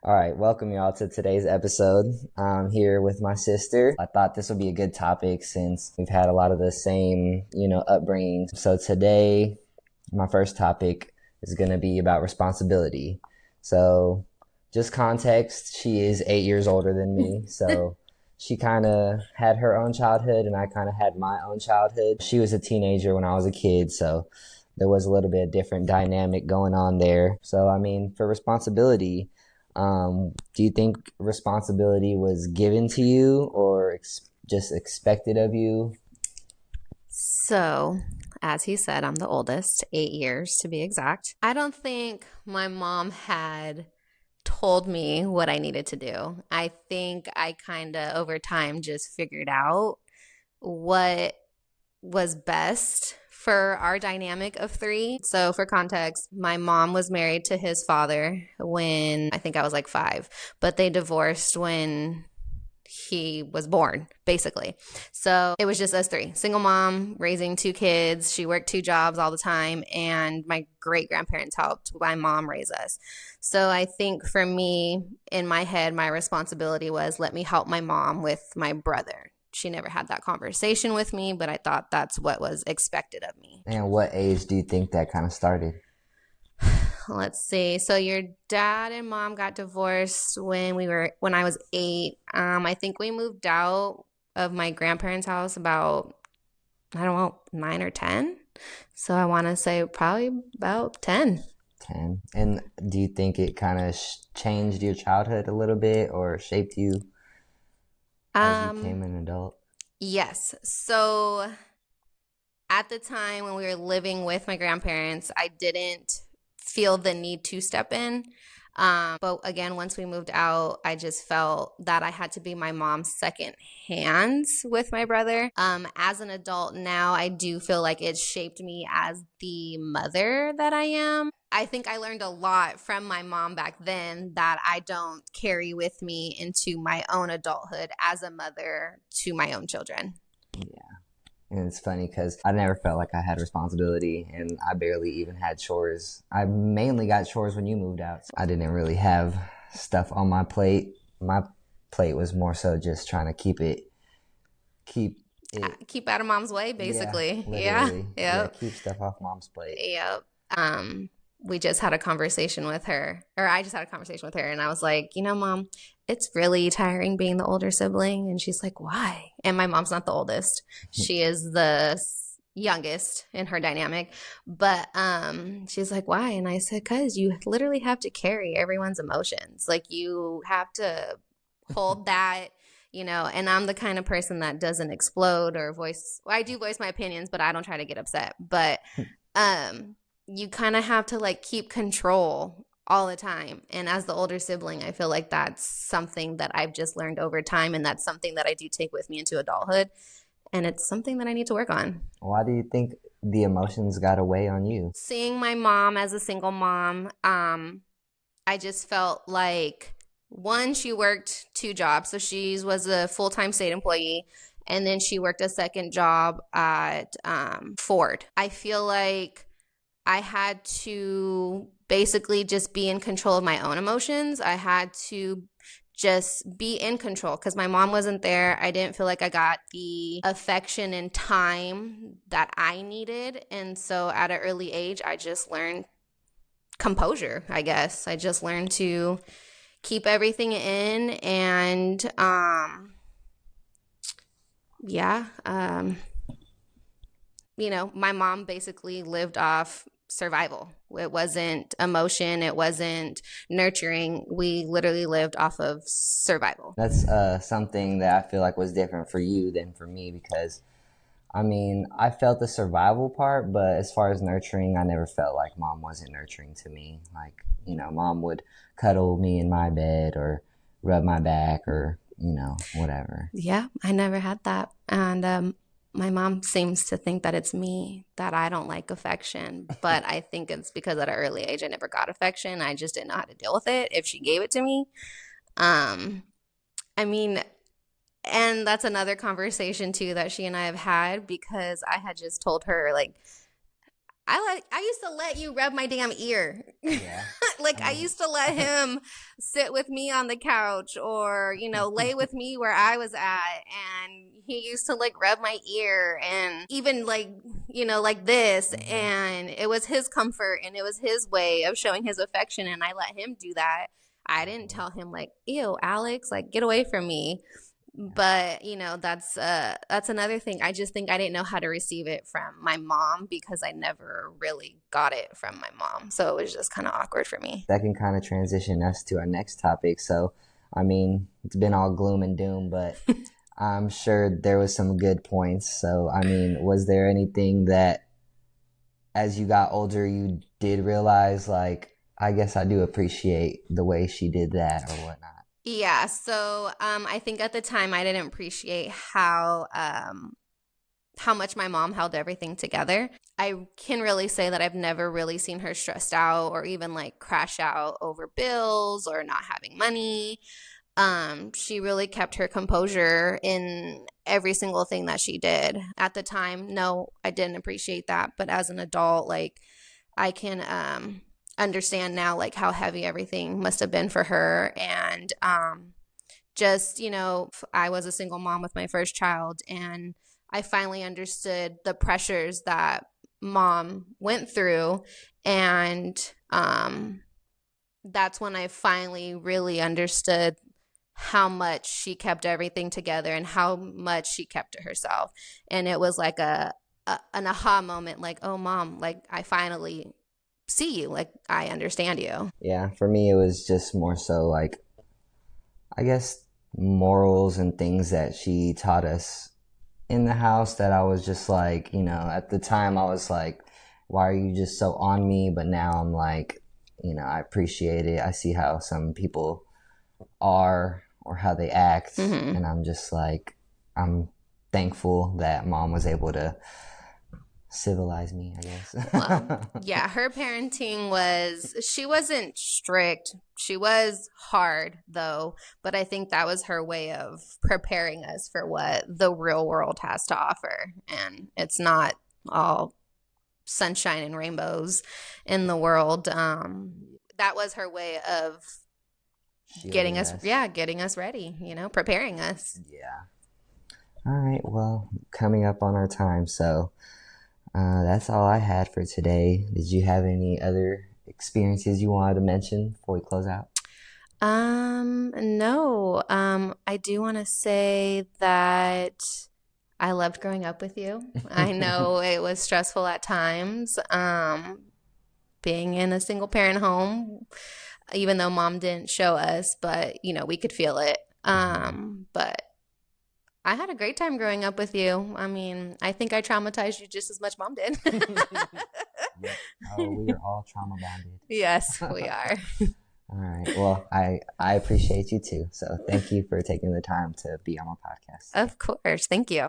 All right, welcome y'all to today's episode. I'm here with my sister. I thought this would be a good topic since we've had a lot of the same, upbringings. So today, my first topic is going to be about responsibility. So, just context, she is 8 years older than me. So, she kind of had her own childhood and I kind of had my own childhood. She was a teenager when I was a kid. So, there was a little bit of different dynamic going on there. So, for responsibility, do you think responsibility was given to you or just expected of you? So, as he said, I'm the oldest, 8 years to be exact. I don't think my mom had told me what I needed to do. I think I kind of over time just figured out what was best for our dynamic of three. So, for context, my mom was married to his father when I think I was like 5, but they divorced when he was born, basically. So it was just us three. Single mom, raising 2 kids. She worked 2 jobs all the time, and my great grandparents helped my mom raise us. So I think for me, in my head, my responsibility was let me help my mom with my brother. She never had that conversation with me, but I thought that's what was expected of me. And what age do you think that kind of started? Let's see. So your dad and mom got divorced when I was 8. I think we moved out of my grandparents' house about, I don't know, 9 or 10. So I want to say probably about 10. 10. And do you think it kind of changed your childhood a little bit or shaped you as you Um, became an adult? yes. So at the time when we were living with my grandparents, I didn't feel the need to step in. But again, once we moved out, I just felt that I had to be my mom's second hands with my brother. As an adult now, I do feel like it shaped me as the mother that I am. I think I learned a lot from my mom back then that I don't carry with me into my own adulthood as a mother to my own children. Yeah. And it's funny because I never felt like I had responsibility and I barely even had chores. I mainly got chores when you moved out. So I didn't really have stuff on my plate. My plate was more so just trying to keep it, Keep out of mom's way, yeah, basically. Yeah. literally. Yeah, Yep. keep stuff off mom's plate. Yep. We just had a conversation with her, or I just had a conversation with her, and I was like, mom, it's really tiring being the older sibling. And she's like, why? And my mom's not the oldest. She is the youngest in her dynamic. But she's like, why? And I said, because you literally have to carry everyone's emotions. Like you have to hold that. And I'm the kind of person that doesn't explode or well, I do voice my opinions, but I don't try to get upset. But you kind of have to like keep control all the time. And as the older sibling, I feel like that's something that I've just learned over time. And that's something that I do take with me into adulthood. And it's something that I need to work on. Why do you think the emotions got away on you? Seeing my mom as a single mom, I just felt like one, she worked 2 jobs. So she was a full-time state employee. And then she worked a second job at Ford. I feel like I had to basically just be in control of my own emotions. I had to just be in control because my mom wasn't there. I didn't feel like I got the affection and time that I needed. And so at an early age, I just learned composure, I guess. I just learned to keep everything in and yeah, my mom basically lived off survival. It wasn't emotion, it wasn't nurturing. We literally lived off of survival. That's something that I feel like was different for you than for me because I felt the survival part, but as far as nurturing, I never felt like mom wasn't nurturing to me. Like, mom would cuddle me in my bed or rub my back or, whatever. Yeah, I never had that. And my mom seems to think that it's me that I don't like affection, but I think it's because at an early age I never got affection. I just didn't know how to deal with it if she gave it to me. Um, I mean, and that's another conversation too that she and I have had because I had just told her like I used to let you rub my damn ear. Yeah. Like I used to let him sit with me on the couch or, lay with me where I was at, and he used to like rub my ear and even like, like this, and it was his comfort and it was his way of showing his affection, and I let him do that. I didn't tell him like, "Ew, Alex, like get away from me." But that's another thing. I just think I didn't know how to receive it from my mom because I never really got it from my mom, so it was just kind of awkward for me. That can kind of transition us to our next topic. So, I mean, it's been all gloom and doom, but I'm sure there was some good points. So, I mean, was there anything that as you got older you did realize, like, I guess I do appreciate the way she did that or whatnot? Yeah, so I think at the time I didn't appreciate how much my mom held everything together. I can really say that I've never really seen her stressed out or even like crash out over bills or not having money. She really kept her composure in every single thing that she did. At the time, no, I didn't appreciate that, but as an adult, like I can understand now like how heavy everything must have been for her. And just, I was a single mom with my first child, and I finally understood the pressures that mom went through. And that's when I finally really understood how much she kept everything together and how much she kept to herself. And it was like an aha moment, like, oh, mom, like I finally see you, like I understand you. Yeah, for me, it was just more so like, I guess, morals and things that she taught us in the house that I was just like, at the time I was like, why are you just so on me? But now I'm like, I appreciate it. I see how some people are or how they act. Mm-hmm. And I'm just like, I'm thankful that mom was able to civilize me, I guess. Well, yeah, her parenting she wasn't strict. She was hard though, but I think that was her way of preparing us for what the real world has to offer. And it's not all sunshine and rainbows in the world. That was her way of getting us ready, preparing us. Yeah. All right. Well, coming up on our time, so that's all I had for today. Did you have any other experiences you wanted to mention before we close out? No. I do want to say that I loved growing up with you. I know it was stressful at times, being in a single parent home, even though mom didn't show us, but we could feel it. But I had a great time growing up with you. I mean, I think I traumatized you just as much mom did. Yep. Oh, we are all trauma bonded. Yes, we are. All right. Well, I appreciate you too. So thank you for taking the time to be on my podcast. Of course. Thank you.